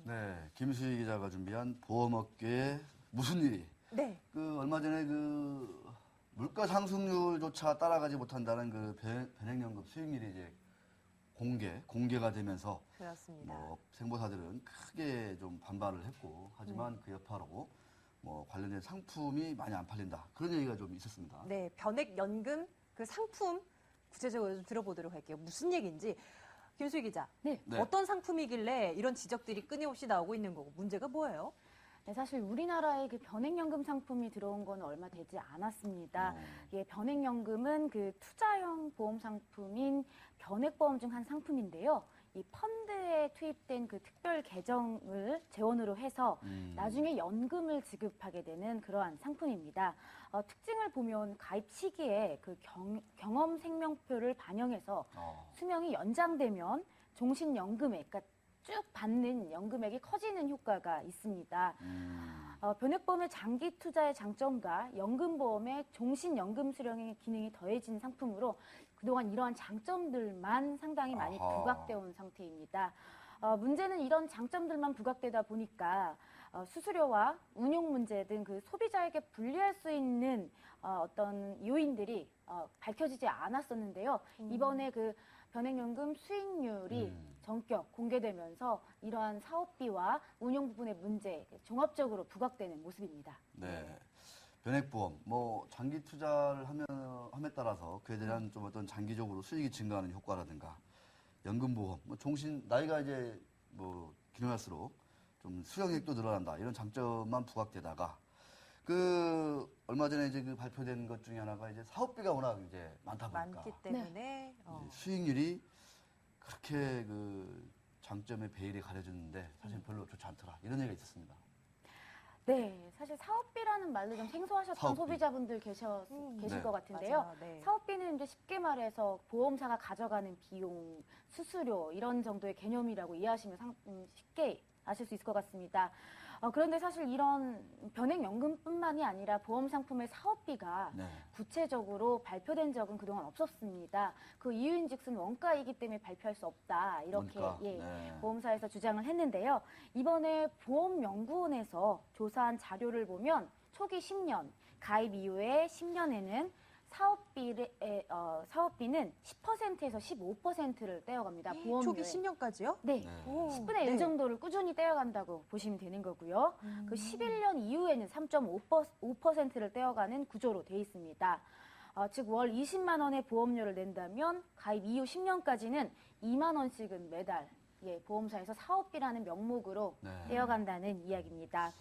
네, 김수희 기자가 준비한 보험업계에 무슨 일이? 네. 얼마 전에 물가 상승률조차 따라가지 못한다는 변액연금 수익률이 이제 공개가 되면서 그렇습니다. 생보사들은 크게 좀 반발을 했고, 하지만 그 여파로 관련된 상품이 많이 안 팔린다. 그런 얘기가 좀 있었습니다. 네, 변액연금 그 상품 구체적으로 좀 들어보도록 할게요. 무슨 얘기인지. 김수희 기자, 네. 어떤 상품이길래 이런 지적들이 끊임없이 나오고 있는 거고 문제가 뭐예요? 네, 사실 우리나라에 그 변액연금 상품이 들어온 건 얼마 되지 않았습니다. 예, 변액연금은 그 투자형 보험 상품인 변액보험 중 한 상품인데요. 이 펀드에 투입된 그 특별 계정을 재원으로 해서 나중에 연금을 지급하게 되는 그러한 상품입니다. 특징을 보면 가입 시기에 그 경험 생명표를 반영해서 수명이 연장되면 종신연금액, 그러니까 쭉 받는 연금액이 커지는 효과가 있습니다. 변액보험의 장기 투자의 장점과 연금보험의 종신연금 수령의 기능이 더해진 상품으로 그동안 이러한 장점들만 상당히 많이 부각되어 온 상태입니다. 문제는 이런 장점들만 부각되다 보니까 수수료와 운용 문제 등 그 소비자에게 불리할 수 있는 어떤 요인들이 밝혀지지 않았었는데요. 이번에 그 변액연금 수익률이 전격 공개되면서 이러한 사업비와 운용 부분의 문제 종합적으로 부각되는 모습입니다. 네. 변액보험, 장기 투자를 함에 따라서 그에 대한 좀 어떤 장기적으로 수익이 증가하는 효과라든가, 연금보험, 나이가 이제 기능할수록 좀 수령액도 늘어난다. 이런 장점만 부각되다가, 얼마 전에 이제 발표된 것 중에 하나가 이제 사업비가 워낙 이제 많다 보니까. 많기 때문에. 수익률이 그렇게 장점의 베일이 가려졌는데 사실 별로 좋지 않더라. 이런 얘기가 있었습니다. 네, 사실 사업비라는 말로 좀 생소하셨던 사업비. 소비자분들 계실 네. 것 같은데요. 맞아요. 네. 사업비는 이제 쉽게 말해서 보험사가 가져가는 비용, 수수료 이런 정도의 개념이라고 이해하시면 쉽게 아실 수 있을 것 같습니다. 그런데 사실 이런 변액연금뿐만이 아니라 보험 상품의 사업비가 구체적으로 발표된 적은 그동안 없었습니다. 그 이유인즉슨 원가이기 때문에 발표할 수 없다 이렇게 보험사에서 주장을 했는데요. 이번에 보험연구원에서 조사한 자료를 보면 초기 10년, 가입 이후에 10년에는 사업비는 10%에서 15%를 떼어갑니다. 보험료에. 초기 10년까지요? 네. 10분의 1 정도를 꾸준히 떼어간다고 보시면 되는 거고요. 그 11년 이후에는 3.5%를 떼어가는 구조로 돼 있습니다. 즉 월 20만 원의 보험료를 낸다면 가입 이후 10년까지는 2만 원씩은 매달 보험사에서 사업비라는 명목으로 떼어간다는 이야기입니다.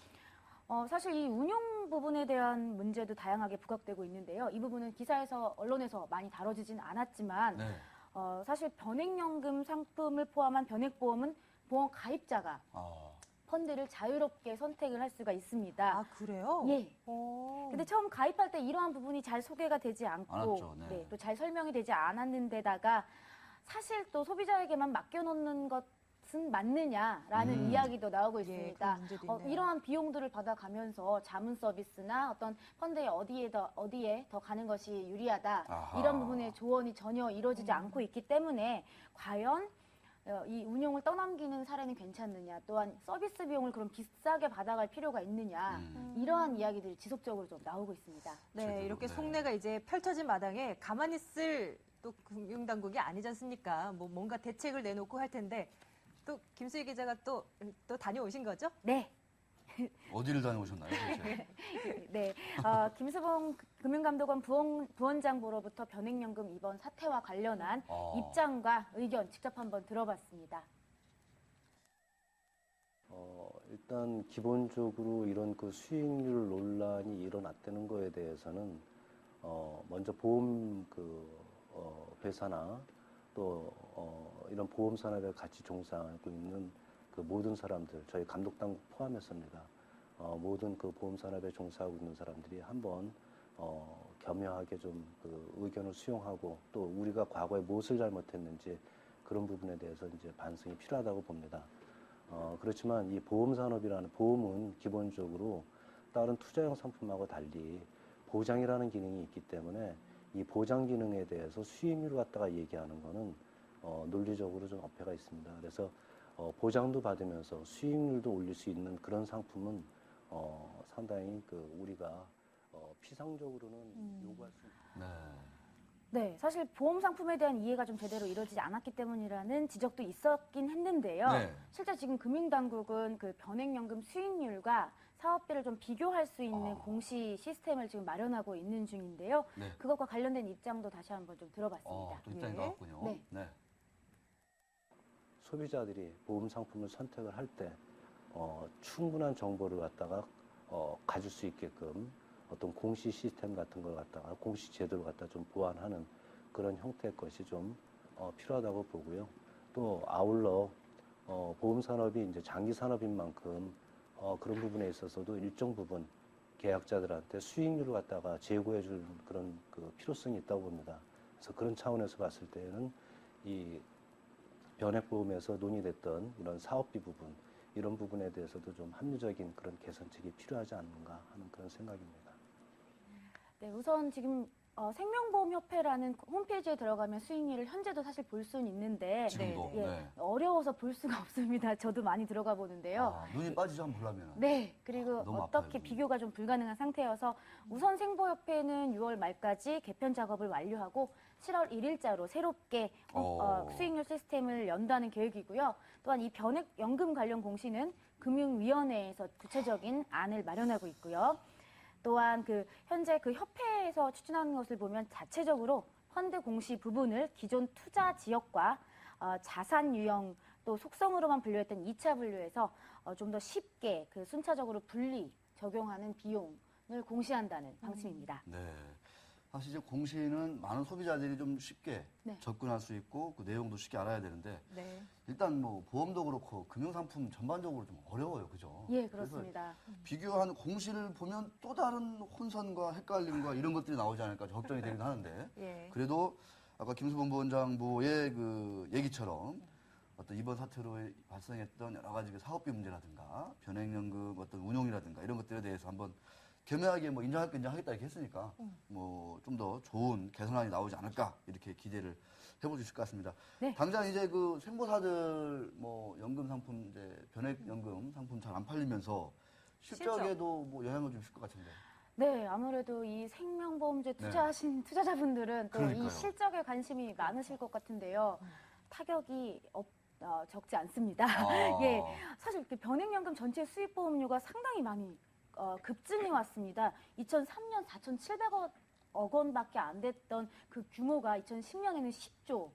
사실 이 운용 부분에 대한 문제도 다양하게 부각되고 있는데요. 이 부분은 기사에서, 언론에서 많이 다뤄지진 않았지만, 사실 변액연금 상품을 포함한 변액보험은 보험 가입자가 펀드를 자유롭게 선택을 할 수가 있습니다. 아, 그래요? 예. 근데 처음 가입할 때 이러한 부분이 잘 소개가 되지 않고, 또 잘 설명이 되지 않았는데다가, 사실 또 소비자에게만 맡겨놓는 것은 맞느냐라는 이야기도 나오고 있습니다. 이러한 비용들을 받아가면서 자문 서비스나 어떤 펀드에 어디에 더 가는 것이 유리하다. 이런 부분의 조언이 전혀 이루어지지 않고 있기 때문에 과연 이 운용을 떠넘기는 사례는 괜찮느냐, 또한 서비스 비용을 그럼 비싸게 받아갈 필요가 있느냐, 이러한 이야기들이 지속적으로 좀 나오고 있습니다. 네, 이렇게 속내가 이제 펼쳐진 마당에 가만히 있을 또 금융당국이 아니지 않습니까? 뭔가 대책을 내놓고 할 텐데, 또 김수희 기자가 또 다녀오신 거죠? 네. 어디를 다녀오셨나요, 도대체? 네. 김수봉 금융감독원 부원장보로부터 변액연금 이번 사태와 관련한 입장과 의견 직접 한번 들어봤습니다. 일단 기본적으로 이런 수익률 논란이 일어났다는 거에 대해서는 먼저 보험 회사나 또 이런 보험 산업에 같이 종사하고 있는 그 모든 사람들, 저희 감독당국 포함해서입니다. 모든 그 보험 산업에 종사하고 있는 사람들이 한번 겸허하게 좀 의견을 수용하고 또 우리가 과거에 무엇을 잘못했는지 그런 부분에 대해서 이제 반성이 필요하다고 봅니다. 그렇지만 이 보험 산업이라는 보험은 기본적으로 다른 투자형 상품하고 달리 보장이라는 기능이 있기 때문에 이 보장 기능에 대해서 수익률을 갖다가 얘기하는 거는 논리적으로 좀 어폐가 있습니다. 그래서 보장도 받으면서 수익률도 올릴 수 있는 그런 상품은 상당히 우리가 피상적으로는 요구할 수 있는. 네. 네, 사실 보험 상품에 대한 이해가 좀 제대로 이루어지지 않았기 때문이라는 지적도 있었긴 했는데요. 네. 실제 지금 금융당국은 그 변액연금 수익률과 사업비를 좀 비교할 수 있는 공시 시스템을 지금 마련하고 있는 중인데요. 네. 그것과 관련된 입장도 다시 한번 좀 들어봤습니다. 또 입장이 예. 나왔군요. 네. 네. 소비자들이 보험 상품을 선택을 할 때 충분한 정보를 갖다가 가질 수 있게끔 어떤 공시 시스템 같은 걸 갖다가 공시 제도를 갖다 좀 보완하는 그런 형태의 것이 좀 필요하다고 보고요. 또 아울러 보험 산업이 이제 장기 산업인 만큼 그런 부분에 있어서도 일정 부분 계약자들한테 수익률을 갖다가 제고해 줄 그런 필요성이 있다고 봅니다. 그래서 그런 차원에서 봤을 때는 이 변액보험에서 논의됐던 이런 사업비 부분, 이런 부분에 대해서도 좀 합리적인 그런 개선책이 필요하지 않는가 하는 그런 생각입니다. 네, 우선 지금 생명보험협회라는 홈페이지에 들어가면 수익률을 현재도 사실 볼 수는 있는데 지금도. 예, 네. 어려워서 볼 수가 없습니다. 저도 많이 들어가 보는데요. 눈이 빠지죠, 한번 보려면. 네, 그리고 너무 어떻게 아파요, 비교가 좀 불가능한 상태여서 우선 생보협회는 6월 말까지 개편 작업을 완료하고 7월 1일자로 새롭게 수익률 시스템을 연다는 계획이고요. 또한 이 변액연금 관련 공시는 금융위원회에서 구체적인 안을 마련하고 있고요. 또한 현재 협회에서 추진하는 것을 보면 자체적으로 펀드 공시 부분을 기존 투자 지역과 자산 유형 또 속성으로만 분류했던 2차 분류에서 좀 더 쉽게 순차적으로 분리 적용하는 비용을 공시한다는 방침입니다. 네. 사실 이제 공시는 많은 소비자들이 좀 쉽게 네. 접근할 수 있고 그 내용도 쉽게 알아야 되는데 네. 일단 뭐 보험도 그렇고 금융상품 전반적으로 좀 어려워요, 그죠? 예, 그래서 그렇습니다. 비교한 공시를 보면 또 다른 혼선과 헷갈림과 이런 것들이 나오지 않을까 걱정이 되긴 하는데 예. 그래도 아까 김수범부원장부의 그 얘기처럼 어떤 이번 사태로 발생했던 여러 가지 그 사업비 문제라든가 변액연금 어떤 운용이라든가 이런 것들에 대해서 한번 겸허하게 뭐 인정할 거 인정하겠다 이렇게 했으니까 뭐 좀 더 좋은 개선안이 나오지 않을까 이렇게 기대를 해볼 수 있을 것 같습니다. 네. 당장 이제 그 생보사들 뭐 연금 상품 이제 변액연금 상품 잘 안 팔리면서 실적에도 뭐 영향을 좀 줄 것 같은데. 네, 아무래도 이 생명보험주에 투자하신 투자자분들은 또 이 그러니까요. 실적에 관심이 많으실 것 같은데요. 타격이 적지 않습니다. 아. 예, 사실 변액연금 전체 수익보험료가 상당히 많이 급증해 왔습니다. 2003년 4,700억 원밖에 안 됐던 그 규모가 2010년에는 10조.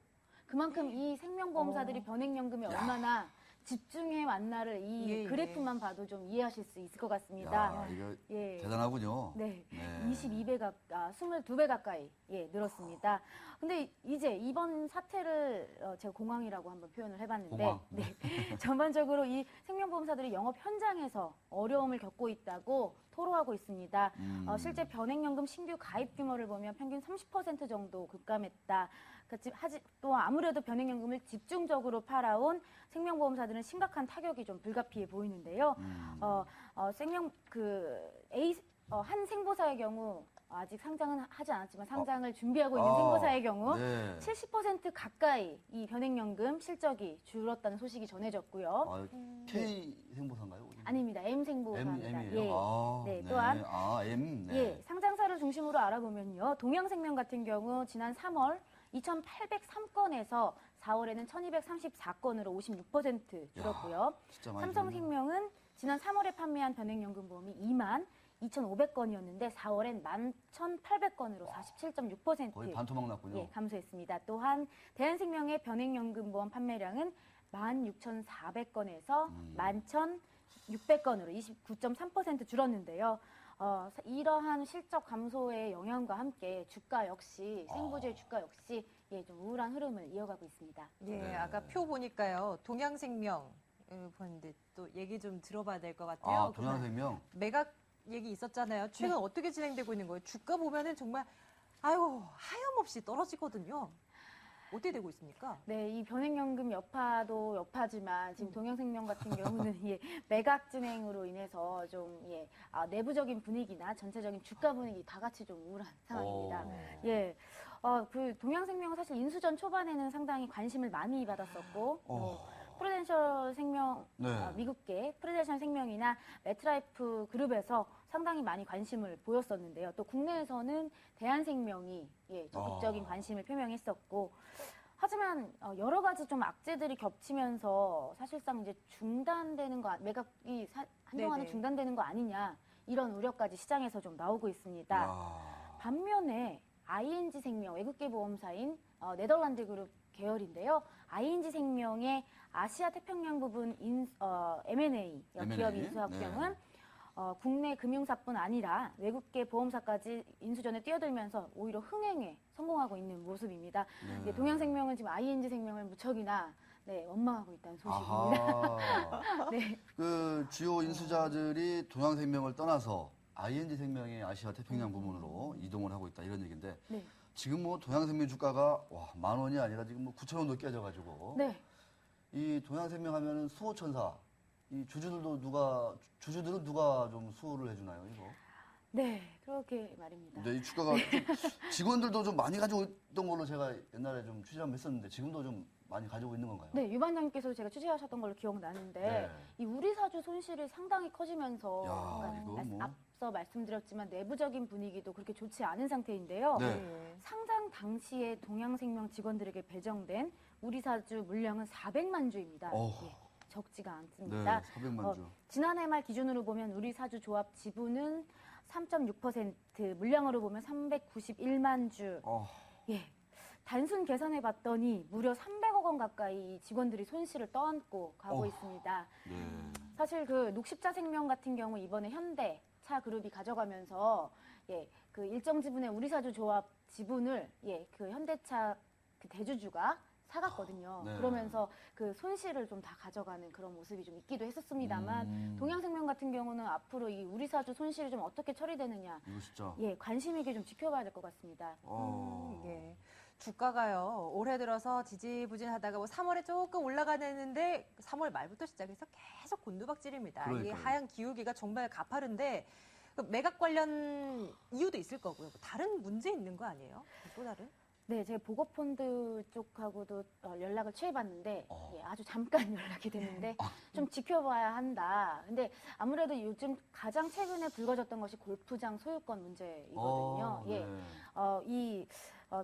그만큼 이 생명보험사들이 변액연금에 얼마나 집중해 왔나를 이 예, 예. 그래프만 봐도 좀 이해하실 수 있을 것 같습니다. 야, 이거 예. 대단하군요. 네. 네. 22배 가까이 늘었습니다. 근데 이제 이번 사태를 제가 공황이라고 한번 표현을 해봤는데 공황. 네. 전반적으로 이 생명보험사들이 영업 현장에서 어려움을 겪고 있다고 토로하고 있습니다. 실제 변액연금 신규 가입 규모를 보면 평균 30% 정도 급감했다. 또 아무래도 변액연금을 집중적으로 팔아온 생명보험사들은 심각한 타격이 좀 불가피해 보이는데요. 한 생보사의 경우 아직 상장은 하지 않았지만 상장을 준비하고 있는 생보사의 경우 네. 70% 가까이 이 변액연금 실적이 줄었다는 소식이 전해졌고요. 아, K 생보사인가요? 아닙니다. M생보사입니다. M이에요? 아, 네, 또한 M. 네. 예, 상장사를 중심으로 알아보면요. 동양생명 같은 경우 지난 3월 2,803건에서 4월에는 1,234건으로 56% 줄었고요. 진짜 많이 삼성생명은 지난 3월에 판매한 변액연금 보험이 2만 2,500건이었는데 4월엔 11,800건으로 47.6% 거의 반토막 났군요. 예, 감소했습니다. 또한 대한생명의 변액연금 보험 판매량은 16,400건에서 11,600건으로 29.3% 줄었는데요. 이러한 실적 감소의 영향과 함께 주가 역시 생보주의 주가 역시 좀 우울한 흐름을 이어가고 있습니다. 예, 네. 아까 표 보니까요. 동양생명 보는데 또 얘기 좀 들어봐야 될 것 같아요. 동양생명. 매각 얘기 있었잖아요. 최근 어떻게 진행되고 있는 거예요? 주가 보면은 정말 하염없이 떨어지거든요. 어떻게 되고 있습니까? 네, 이 변액연금 여파도 여파지만 지금 동양생명 같은 경우는 매각 진행으로 인해서 좀 내부적인 분위기나 전체적인 주가 분위기 다 같이 좀 우울한 상황입니다. 예, 동양생명은 사실 인수전 초반에는 상당히 관심을 많이 받았었고 프루덴셜 생명, 네. 미국계 프루덴셜 생명이나 메트라이프 그룹에서 상당히 많이 관심을 보였었는데요. 또 국내에서는 대한생명이 적극적인 관심을 표명했었고, 하지만 여러 가지 좀 악재들이 겹치면서 사실상 이제 중단되는 거, 매각이 한동안은 네네. 중단되는 거 아니냐, 이런 우려까지 시장에서 좀 나오고 있습니다. 야. 반면에 ING 생명, 외국계 보험사인 네덜란드 그룹 계열인데요. ING 생명의 아시아 태평양 부분 M&A 기업 인수 합병은 네. 국내 금융사뿐 아니라 외국계 보험사까지 인수전에 뛰어들면서 오히려 흥행에 성공하고 있는 모습입니다. 네. 예, 동양생명은 지금 ING 생명을 무척이나 원망하고 있다는 소식입니다. 아하. 네. 그 주요 인수자들이 동양생명을 떠나서 ING 생명의 아시아 태평양 부문으로 이동을 하고 있다 이런 얘기인데 네. 지금 뭐 동양생명 주가가 와, 10,000원이 아니라 지금 뭐 9,000원도 깨져가지고 네. 이 동양생명 하면은 수호천사 이 주주들은 누가 좀 수호를 해주나요 이거? 네, 그렇게 말입니다. 근데 이 주가가 좀 직원들도 좀 많이 가지고 있던 걸로 제가 옛날에 좀 취재 한번 했었는데 지금도 좀 많이 가지고 있는 건가요? 네, 유반장님께서 제가 취재하셨던 걸로 기억나는데 네. 이 우리 사주 손실이 상당히 커지면서 야, 그러니까 이거 뭐. 앞서 말씀드렸지만 내부적인 분위기도 그렇게 좋지 않은 상태인데요. 네. 상장 당시에 동양생명 직원들에게 배정된 우리 사주 물량은 400만 주입니다. 어후. 예, 적지가 네, 않습니다. 400만 주. 지난해 말 기준으로 보면 우리 사주 조합 지분은 3.6%, 물량으로 보면 391만 주. 예. 단순 계산해 봤더니 무려 300억 원 가까이 직원들이 손실을 떠안고 가고 있습니다. 네. 사실 그 녹십자 생명 같은 경우 이번에 현대차 그룹이 가져가면서 그 일정 지분의 우리사주 조합 지분을 그 현대차 그 대주주가 사갔거든요. 네. 그러면서 그 손실을 좀 다 가져가는 그런 모습이 좀 있기도 했었습니다만 동양생명 같은 경우는 앞으로 이 우리사주 손실이 좀 어떻게 처리되느냐 이거 진짜. 관심 있게 좀 지켜봐야 될 것 같습니다. 예. 주가가요, 올해 들어서 지지부진하다가 뭐 3월에 조금 올라가는데 3월 말부터 시작해서 계속 곤두박질입니다. 이 그러니까요. 하향 기울기가 정말 가파른데 그 매각 관련 이유도 있을 거고요. 뭐 다른 문제 있는 거 아니에요? 또 다른? 네, 제가 보고펀드 쪽하고도 연락을 취해봤는데 아주 잠깐 연락이 됐는데 좀 지켜봐야 한다. 근데 아무래도 요즘 가장 최근에 불거졌던 것이 골프장 소유권 문제이거든요. 네.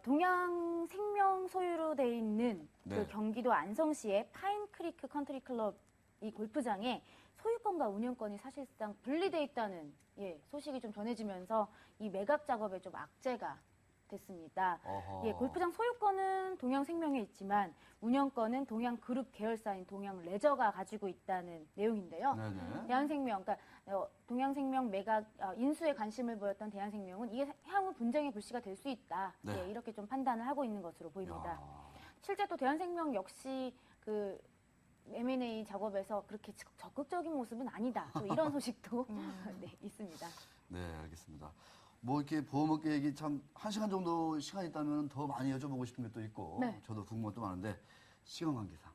동양생명 소유로 돼 있는 네. 그 경기도 안성시의 파인크리크 컨트리클럽 이 골프장에 소유권과 운영권이 사실상 분리돼 있다는 소식이 좀 전해지면서 이 매각 작업에 좀 악재가 됐습니다. 어허. 골프장 소유권은 동양생명에 있지만 운영권은 동양그룹 계열사인 동양레저가 가지고 있다는 내용인데요. 네네. 대한생명, 그러니까 동양생명 매각 인수에 관심을 보였던 대한생명은 이게 향후 분쟁의 불씨가 될 수 있다. 네. 이렇게 좀 판단을 하고 있는 것으로 보입니다. 야. 실제 또 대한생명 역시 그 M&A 작업에서 그렇게 적극적인 모습은 아니다. 또 이런 소식도 네, 있습니다. 네, 알겠습니다. 뭐 이렇게 보험업계 얘기 참 1시간 정도 시간 있다면 더 많이 여쭤보고 싶은 게 또 있고 네. 저도 궁금한 것도 많은데 시간 관계상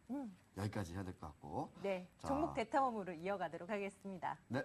여기까지 해야 될 것 같고 네. 자. 종목 대탐험으로 이어가도록 하겠습니다. 네.